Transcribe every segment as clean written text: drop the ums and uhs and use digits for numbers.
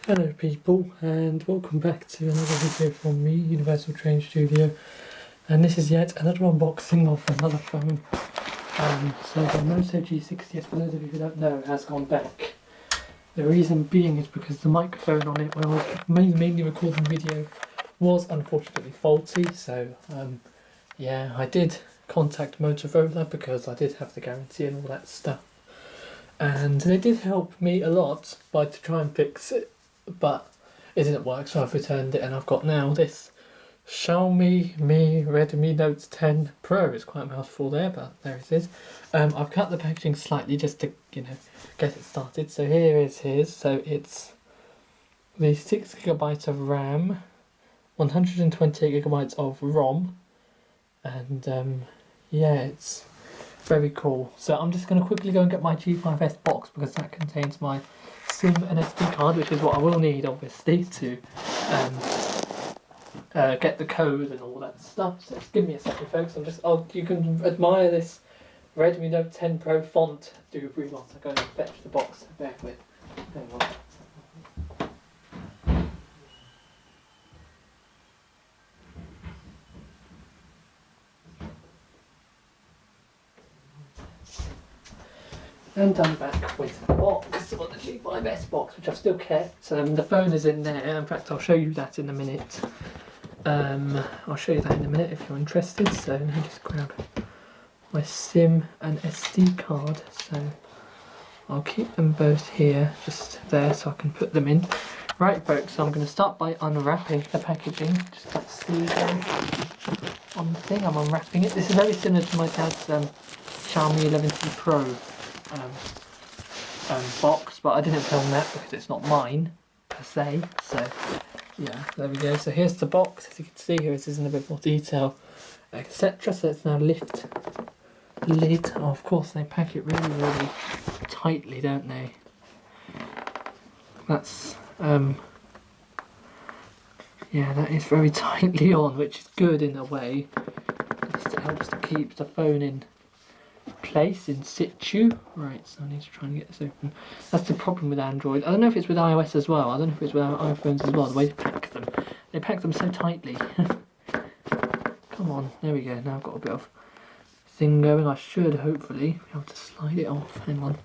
Hello people, and welcome back to another video from me, Universal Train Studio, and this is yet another unboxing of another phone. So the Moto G60S, for those of you who don't know, has gone back. The reason being is because the microphone on it when I was mainly recording video was unfortunately faulty, so yeah, I did contact Motorola because I did have the guarantee and all that stuff. And they did help me a lot to try and fix it, but it didn't work, so I've returned it, and I've got now this Xiaomi Redmi Note 10 Pro. It's quite a mouthful there, but there it is. I've cut the packaging slightly just to, get it started. So here is his. So it's the 6GB of RAM, 128GB of ROM, and yeah, it's very cool. So I'm just going to quickly go and get my G5S box because that contains my SIM and SD card, which is what I will need obviously to get the code and all that stuff. So just give me a second, folks. You can admire this Redmi Note 10 Pro font do brief whilst I go and fetch the box. So bear with. Hang on. And I'm back with the box, or the G5S box, which I've still kept. The phone is in there. In fact, I'll show you that in a minute. I'll show you that in a minute if you're interested. So let me just grab my SIM and SD card. So I'll keep them both here, just there, so I can put them in. Right, folks. So I'm going to start by unwrapping the packaging. Just got to see on the thing. I'm unwrapping it. This is very similar to my dad's Xiaomi 11T Pro. Box, but I didn't film that because it's not mine per se. So yeah, there we go. So here's the box. As you can see here, it is in a bit more detail, etc. So let's now lift the lid. Oh, of course they pack it really tightly, don't they? That's yeah, that is very tightly on, which is good in a way. It helps to keep the phone in place in situ. Right, so I need to try and get this open. That's the problem with Android. I don't know if it's with iOS as well. I don't know if it's with iPhones as well, the way they pack them. They pack them so tightly. Come on, there we go. Now I've got a bit of thing going. I should hopefully be able to slide it off. Hang on.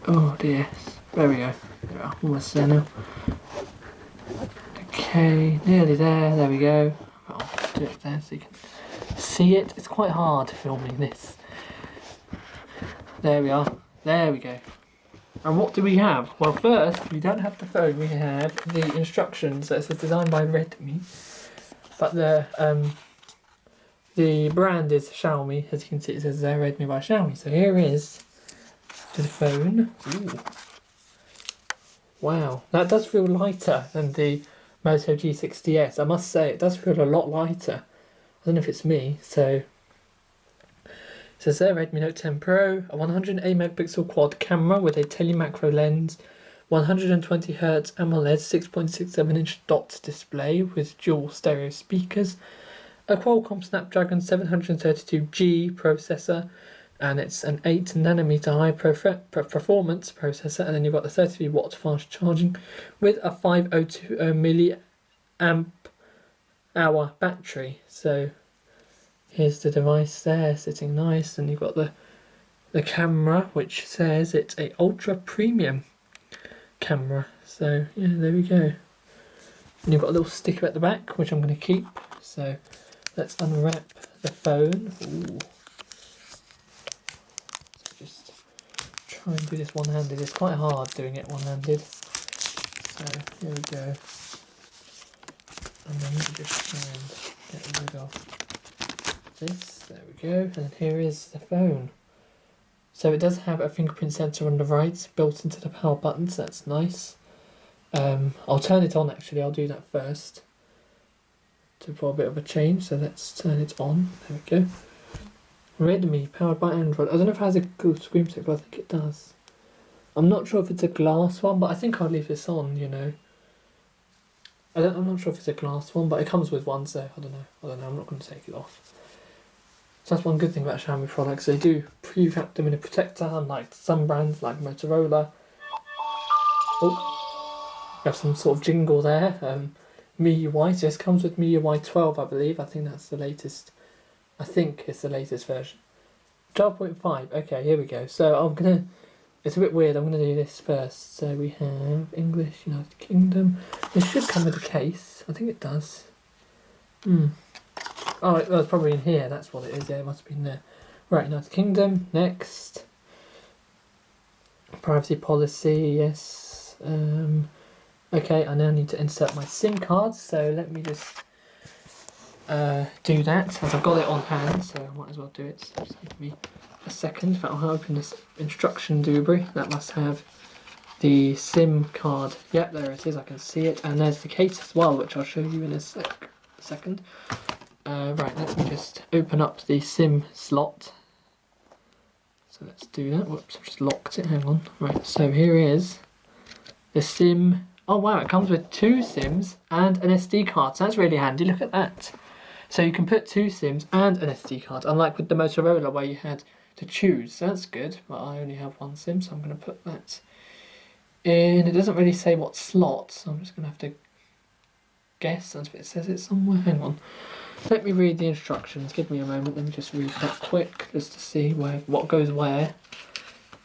Oh dear. There we go. There we are. Almost there now. Okay, nearly there. There we go. I'll do it there so you can see it. It's quite hard filming this. There we are. There we go. And what do we have? Well, first, we don't have the phone. We have the instructions. So it says designed by Redmi, but the brand is Xiaomi. As you can see, it says Redmi by Xiaomi. So here is the phone. Ooh. Wow, that does feel lighter than the Moto G60S. I must say, it does feel a lot lighter. I don't know if it's me. So it says there, Redmi Note 10 Pro, a 108 megapixel quad camera with a telemacro lens, 120Hz AMOLED 6.67 inch dot display with dual stereo speakers, a Qualcomm Snapdragon 732G processor, and it's an 8nm high performance processor, and then you've got the 33-watt fast charging with a 5020 milliamp hour battery. So here's the device there sitting nice, and you've got the camera, which says it's a ultra premium camera. So yeah, there we go. And you've got a little sticker at the back, which I'm going to keep. So let's unwrap the phone. Ooh. So just try and do this one-handed. It's quite hard doing it one-handed. So here we go. And then we just try and get rid of this. There we go. And then here is the phone. So it does have a fingerprint sensor on the right built into the power buttons. That's nice. I'll turn it on actually. I'll do that first for a bit of a change. So let's turn it on. There we go. Redmi, powered by Android. I don't know if it has a good screen protector, but I think it does. I'm not sure if it's a glass one, but I think I'll leave this on, I'm not sure if it's a glass one, but it comes with one, so I don't know. I'm not going to take it off. So that's one good thing about Xiaomi products. They do pre-wrap them in a protector, unlike some brands like Motorola. Oh, we have some sort of jingle there. MIUI, so this comes with MIUI 12, I believe. I think that's the latest. I think it's the latest version. 12.5. Okay, here we go. So I'm gonna. It's a bit weird. I'm gonna do this first. So we have English, United Kingdom. This should come with a case. I think it does. Oh, it was probably in here. That's what it is. Yeah, it must have been there. Right, United Kingdom. Next. Privacy policy. Yes. Okay, I now need to insert my SIM card. So let me just do that, as I've got it on hand. So I might as well do it. So just give me a second. I'll open this instruction doobry. That must have the SIM card. Yep, there it is. I can see it. And there's the case as well, which I'll show you in a second. Right, let me just open up the SIM slot. So let's do that. Whoops, I've just locked it. Hang on. Right, so here is the SIM. Oh wow, it comes with 2 SIMs and an SD card. So that's really handy. Look at that. So you can put 2 SIMs and an SD card, unlike with the Motorola where you had to choose. So that's good, but I only have 1 SIM, so I'm going to put that in. It doesn't really say what slot, so I'm just going to have to guess until it says it somewhere. Hang on. Let me read the instructions. Give me a moment. Let me just read that quick, just to see what goes where.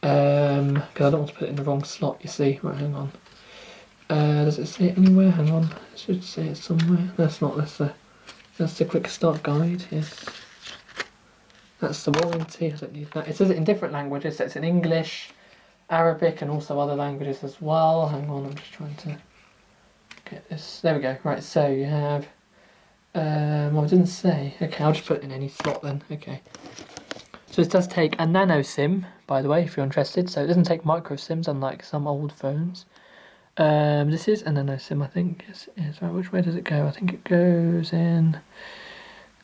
Because I don't want to put it in the wrong slot, you see. Right, hang on. Does it say it anywhere? Hang on. It should say it somewhere. That's not. That's the quick start guide. Yes. That's the warranty. I don't need that. It says it in different languages. So it's in English, Arabic, and also other languages as well. Hang on. I'm just trying to get this. There we go. Right. So you have. Well, it didn't say. Okay, I'll just put it in any slot then. Okay. So this does take a nano SIM, by the way, if you're interested. So it doesn't take micro SIMs, unlike some old phones. This is a nano SIM, I think. Yes, it is. Right, which way does it go? I think it goes in.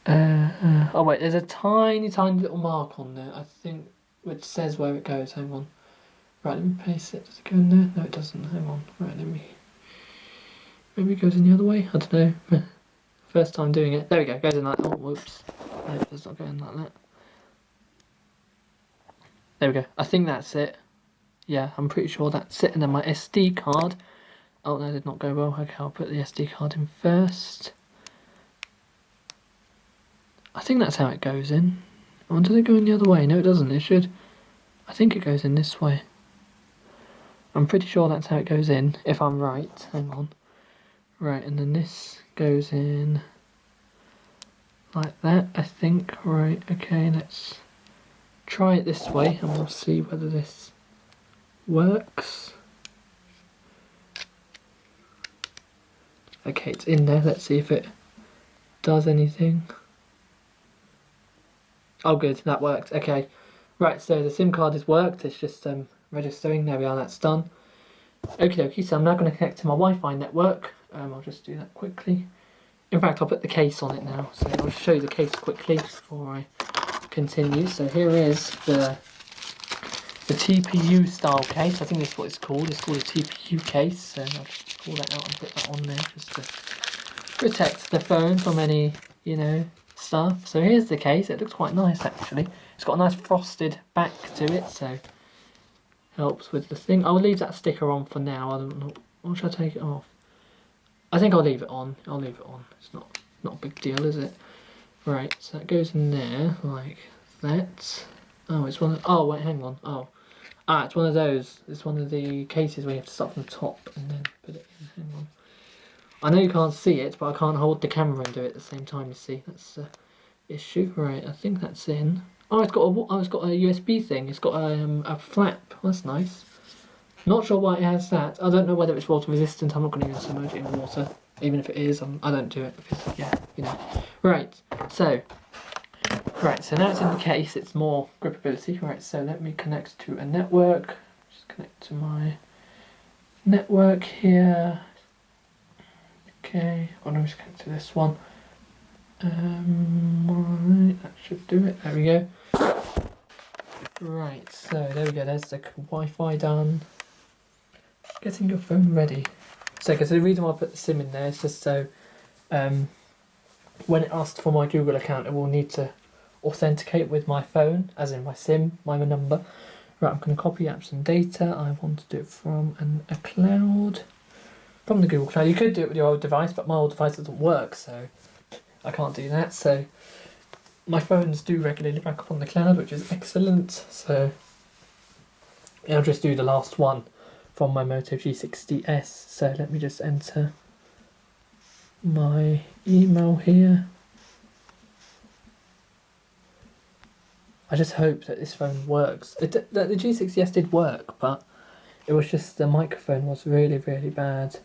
Oh wait, there's a tiny little mark on there, I think, which says where it goes. Hang on. Right, let me paste it. Does it go in there? No, it doesn't. Hang on. Right, maybe it goes in the other way. I don't know. First time doing it. There we go. Goes in like. Oh, whoops. No, it does not go in like that. There we go. I think that's it. Yeah, I'm pretty sure that's it. And then my SD card. Oh, that did not go well. Okay, I'll put the SD card in first. I think that's how it goes in. Or does it go in the other way? No, it doesn't. It should. I think it goes in this way. I'm pretty sure that's how it goes in, if I'm right. Hang on. Right, and then this goes in like that, I think. Right, okay, let's try it this way and we'll see whether this works. Okay, it's in there. Let's see if it does anything. Oh good, that worked. Okay. Right, so the SIM card has worked. It's just registering. There we are, that's done. Okay, so I'm now going to connect to my Wi-Fi network. I'll just do that quickly. In fact, I'll put the case on it now. So I'll show you the case quickly before I continue. So here is the TPU style case. I think that's what it's called. It's called a TPU case. So I'll just pull that out and put that on there just to protect the phone from any, stuff. So here's the case. It looks quite nice actually. It's got a nice frosted back to it, so helps with the thing. I'll leave that sticker on for now. I don't know. Or should I take it off? I think I'll leave it on. It's not a big deal, is it? Right, so that goes in there like that. Oh, it's one of. Oh wait, hang on. Oh, it's one of those. It's one of the cases where you have to start from the top and then put it in. Hang on. I know you can't see it, but I can't hold the camera and do it at the same time. You see, that's the issue. Right, I think that's in. Oh, it's got a USB thing. It's got a flap. That's nice. Not sure why it has that. I don't know whether it's water resistant. I'm not going to submerge it in water, even if it is. I don't do it because Right. So now it's in the case. It's more gripability. Right. So let me connect to a network. Just connect to my network here. Okay. Oh no, just connect to this one. Right, that should do it. There we go. Right, so there we go. There's the Wi-Fi done. Getting your phone ready. So, because the reason why I put the SIM in there is just so when it asks for my Google account, it will need to authenticate with my phone, as in my SIM, my number. Right, I'm going to copy apps and data. I want to do it from a cloud. From the Google Cloud. You could do it with your old device, but my old device doesn't work, so I can't do that. So my phones do regularly back up on the cloud, which is excellent. So I'll just do the last one from my Moto G60S. So let me just enter my email here. I just hope that this phone works. The G60S did work, but it was just the microphone was really, really bad.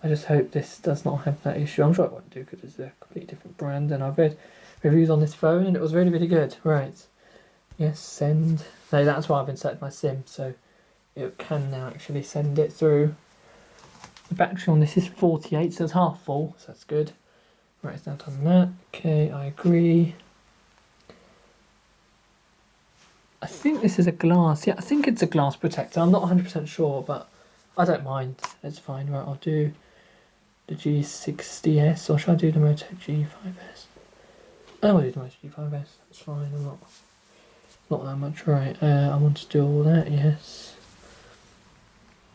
I just hope this does not have that issue. I'm sure it won't do because it's a completely different brand, and I've read reviews on this phone and it was really, really good. Right. Yes, send. No, that's why I've inserted my SIM, so it can now actually send it through. The battery on this is 48, so it's half full, so that's good. Right, it's now done that. Okay, I agree. I think this is a glass. Yeah, I think it's a glass protector. I'm not 100% sure, but I don't mind. It's fine. Right, I'll do the G60S, or should I do the Moto G5S? I'll do the Moto G5S. That's fine. I'm not that much. Right. I want to do all that. Yes.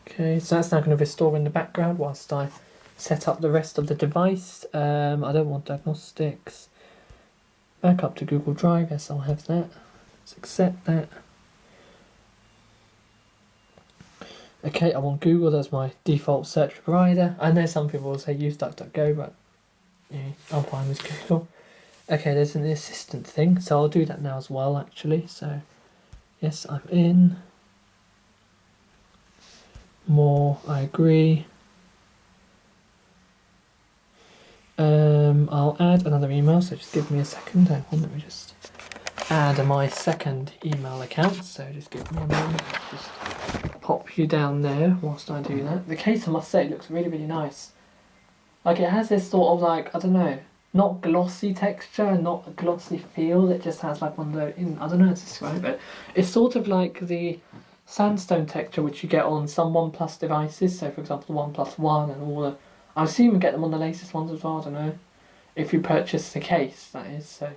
Okay. So that's now going to restore in the background whilst I set up the rest of the device. I don't want diagnostics. Back up to Google Drive. Yes, I'll have that. Let's accept that. Okay, I want Google as my default search provider. I know some people will say use DuckDuckGo, but yeah, I'm fine with Google. Okay, there's an assistant thing, so I'll do that now as well, actually. So, yes, I'm in. More, I agree. I'll add another email, so just give me a second. Hang on, let me just add my second email account. So just give me a moment. Just pop you down there whilst I do that. The case, I must say, looks really, really nice. Like, it has this sort of, like, I don't know, not glossy texture and not a glossy feel. It just has like one of the, I don't know how to describe it. It's sort of like the sandstone texture which you get on some OnePlus devices. So for example, the OnePlus One and all the, I assume you get them on the latest ones as well. I don't know if you purchase the case, that is. So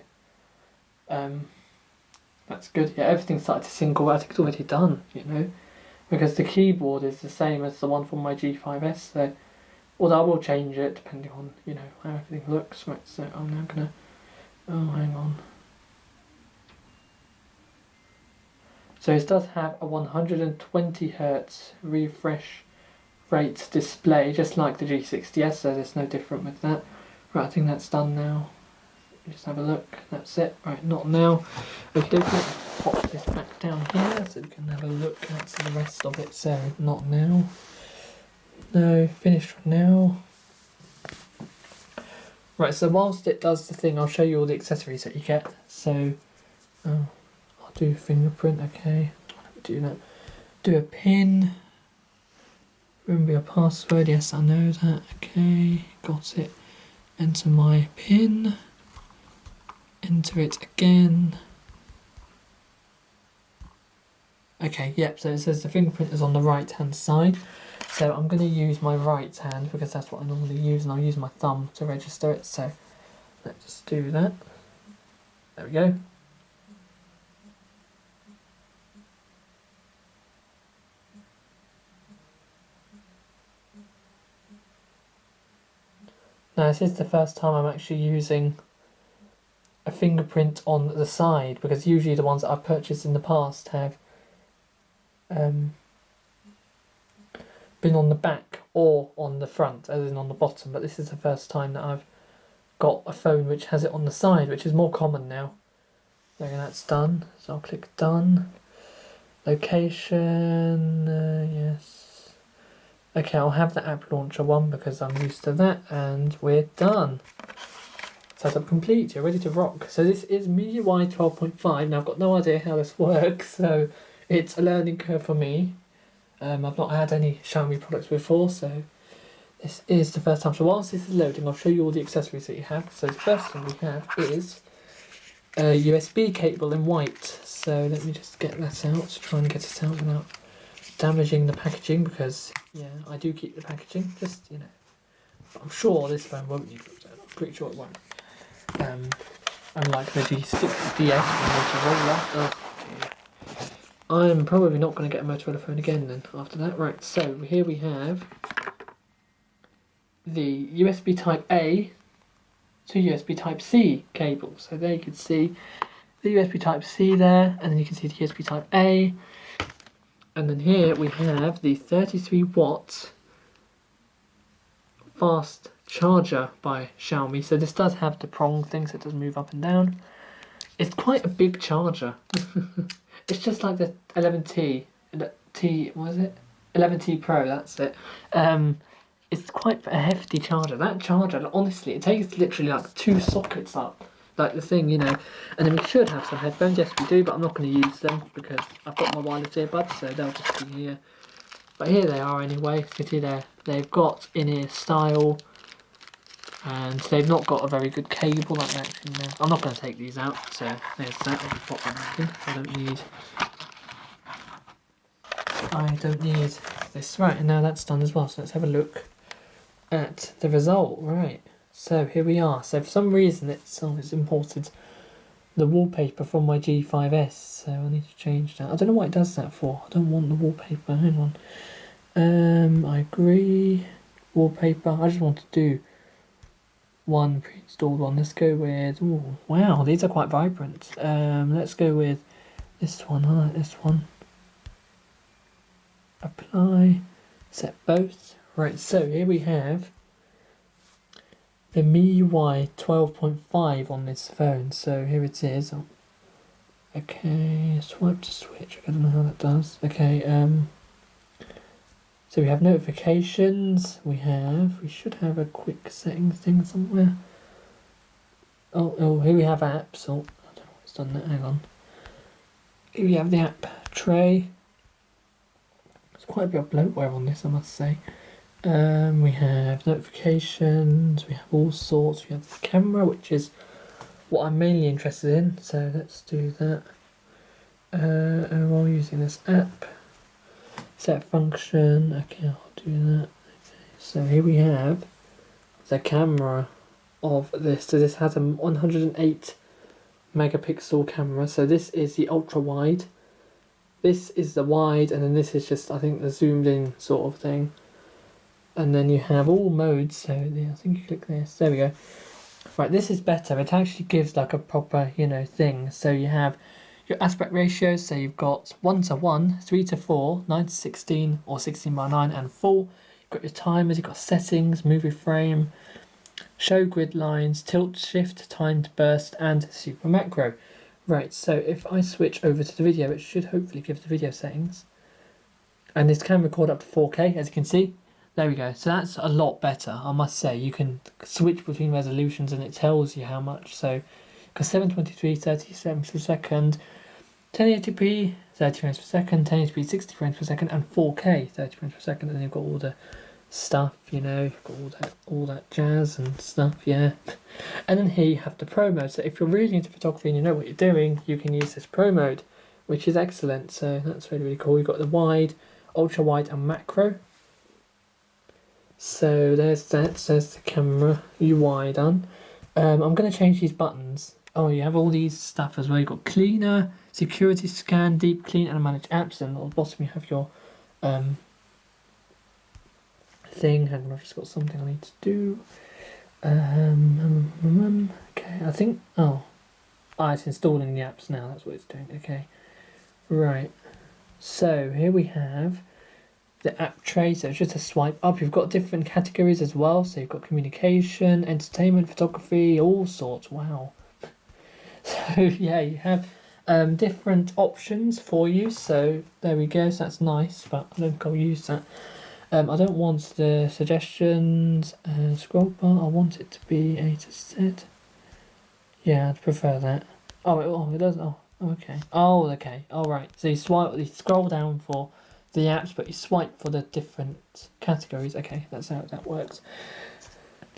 that's good. Yeah, everything's started to single. I think it's already done, you know, because the keyboard is the same as the one from my G5S. So, although I will change it depending on, you know, how everything looks. Right, so I'm now gonna, oh, hang on. So it does have a 120 Hz refresh rate display, just like the G60S, so there's no different with that. Right, I think that's done now. Just have a look, that's it. Right, not now. Okay, pop this back down here so we can have a look at the rest of it. So, not now. No, finished for now. Right, so whilst it does the thing, I'll show you all the accessories that you get. So, I'll do fingerprint, okay. Let me do that. Do a pin. Remember your password, yes, I know that. Okay, got it. Enter my pin. Enter it again. Okay, yep, so it says the fingerprint is on the right hand side. So I'm going to use my right hand because that's what I normally use, and I'll use my thumb to register it. So let's just do that. There we go. Now this is the first time I'm actually using a fingerprint on the side, because usually the ones that I've purchased in the past have been on the back or on the front, as in on the bottom, but this is the first time that I've got a phone which has it on the side, which is more common now. There, that's done, so I'll click done. Location, yes. Okay, I'll have the app launcher one because I'm used to that, and we're done. Setup complete, you're ready to rock. So this is MIUI 12.5. Now I've got no idea how this works, so it's a learning curve for me. I've not had any Xiaomi products before, so this is the first time. So whilst this is loading, I'll show you all the accessories that you have. So the first thing we have is a USB cable in white. So let me just get that out, try and get it out without damaging the packaging, because yeah, I do keep the packaging, just, you know. But I'm sure this phone won't need it, I'm pretty sure it won't. Unlike the G60S from Motorola. I'm probably not going to get a Motorola phone again then after that. Right, so here we have the USB Type A to USB Type C cable. So there you can see the USB Type C there, and then you can see the USB Type A. And then here we have the 33 watt fast charger by Xiaomi. So this does have the prong thing, so it does move up and down. It's quite a big charger. It's just like the 11T, what is it? 11T Pro, that's it. It's quite a hefty charger. That charger, honestly, it takes literally like 2 sockets up. Like the thing, you know. And then we should have some headphones. Yes, we do, but I'm not going to use them because I've got my wireless earbuds, so they'll just be here. But here they are anyway. You can see there, they've got in-ear style. And they've not got a very good cable like that. I'm not going to take these out, so there's that. I'll just pop them back in. I don't need this. Right, and now that's done as well. So let's have a look at the result. Right, so here we are. So for some reason it's imported the wallpaper from my G5S. So I need to change that. I don't know what it does that for. I don't want the wallpaper. Hang on. I agree. Wallpaper. I just want to do one pre-installed one. Let's go with, ooh, wow, these are quite vibrant. Let's go with this one. I like this one. Apply, set both. Right, so here we have the MIUI 12.5 on this phone. So here it is. Okay, swipe to switch. I don't know how that does. Okay, so we have notifications. We should have a quick settings thing somewhere. Oh, here we have apps. Oh, I don't know what's done that. Hang on. Here we have the app tray. There's quite a bit of bloatware on this, I must say. We have notifications. We have all sorts. We have the camera, which is what I'm mainly interested in. So let's do that. While using this app. Set function, okay, I'll do that. Okay. So here we have the camera of this. So this has a 108 megapixel camera. So this is the ultra wide. This is the wide, and then this is just, I think, the zoomed in sort of thing. And then you have all modes. So yeah, I think you click this. There we go. Right, this is better. It actually gives like a proper, thing. So you have your aspect ratios, so you've got 1:1, 3:4, 9:16, or 16:9, and full. You've got your timers, you've got settings, movie frame, show grid lines, tilt shift, timed burst, and super macro. Right, so if I switch over to the video, it should hopefully give the video settings. And this can record up to 4K, as you can see. There we go. So that's a lot better, I must say. You can switch between resolutions and it tells you how much. So, because 723, 30 frames per second, 1080p, 30 frames per second, 1080p, 60 frames per second, and 4K, 30 frames per second. And you've got all the stuff, you've got all that jazz and stuff, yeah. And then here you have the Pro mode. So if you're really into photography and you know what you're doing, you can use this Pro mode, which is excellent. So that's really, really cool. You've got the wide, ultra wide, and macro. So there's that. So there's the camera UI done. I'm going to change these buttons. Oh, you have all these stuff as well. You've got cleaner, security scan, deep clean, and manage apps. And at the bottom you have your thing. Hang on, I've just got something I need to do. Okay, I think. It's installing the apps now. That's what it's doing. Okay, right. So here we have the app tray. So it's just a swipe up. You've got different categories as well. So you've got communication, entertainment, photography, all sorts. Wow. So yeah, you have different options for you. So there we go. So that's nice, but I don't think I'll use that. I don't want the suggestions scroll bar. I want it to be A to Z. Yeah, I'd prefer that. It does. Okay. Okay. All right. So you scroll down for the apps, but you swipe for the different categories. Okay, that's how that works.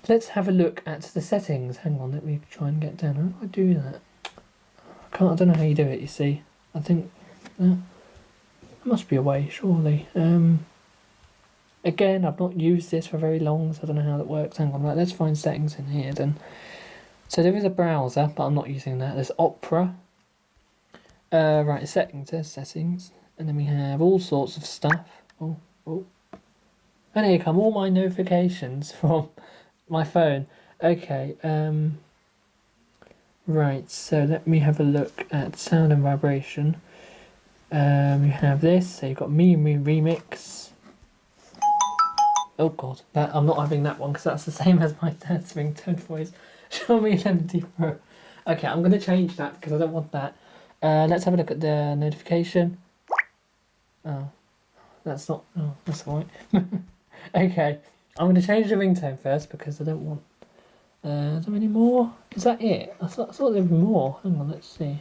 Let's have a look at the settings. Hang on, let me try and get down. How do I do that? I don't know how you do it, you see. I think there must be a way, surely. Again, I've not used this for very long, so I don't know how that works. Hang on, right, let's find settings in here then. So there is a browser, but I'm not using that. There's Opera. Right, settings, there's settings. And then we have all sorts of stuff. Oh, oh. And here come all my notifications from my phone. Okay, right, so let me have a look at sound and vibration. You have this, so you've got Me Remix. Oh god, that I'm not having that one because that's the same as my dad's ringtone voice. Xiaomi 11 Pro. Okay, I'm going to change that because I don't want that. Let's have a look at the notification. Oh, that's not. Oh, that's alright. Okay, I'm going to change the ringtone first because I don't want. Is there any more? Is that it? I thought there would be more. Hang on, let's see.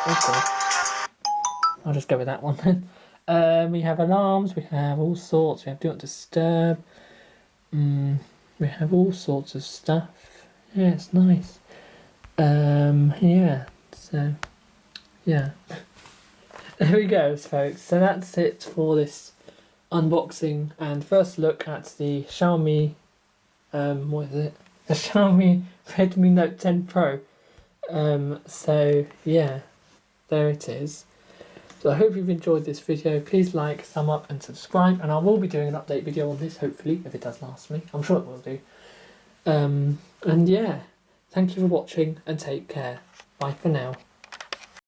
Okay, I'll just go with that one then. We have alarms. We have all sorts. We have do not disturb. We have all sorts of stuff. Yeah, it's nice. Yeah. So, yeah. There we go, folks. So that's it for this unboxing and first look at the Xiaomi. What is it? The Xiaomi Redmi Note 10 Pro. So yeah, there it is. So I hope you've enjoyed this video. Please like, thumb up and subscribe, and I will be doing an update video on this hopefully, if it does last me. I'm sure it will do. And yeah, thank you for watching and take care. Bye for now.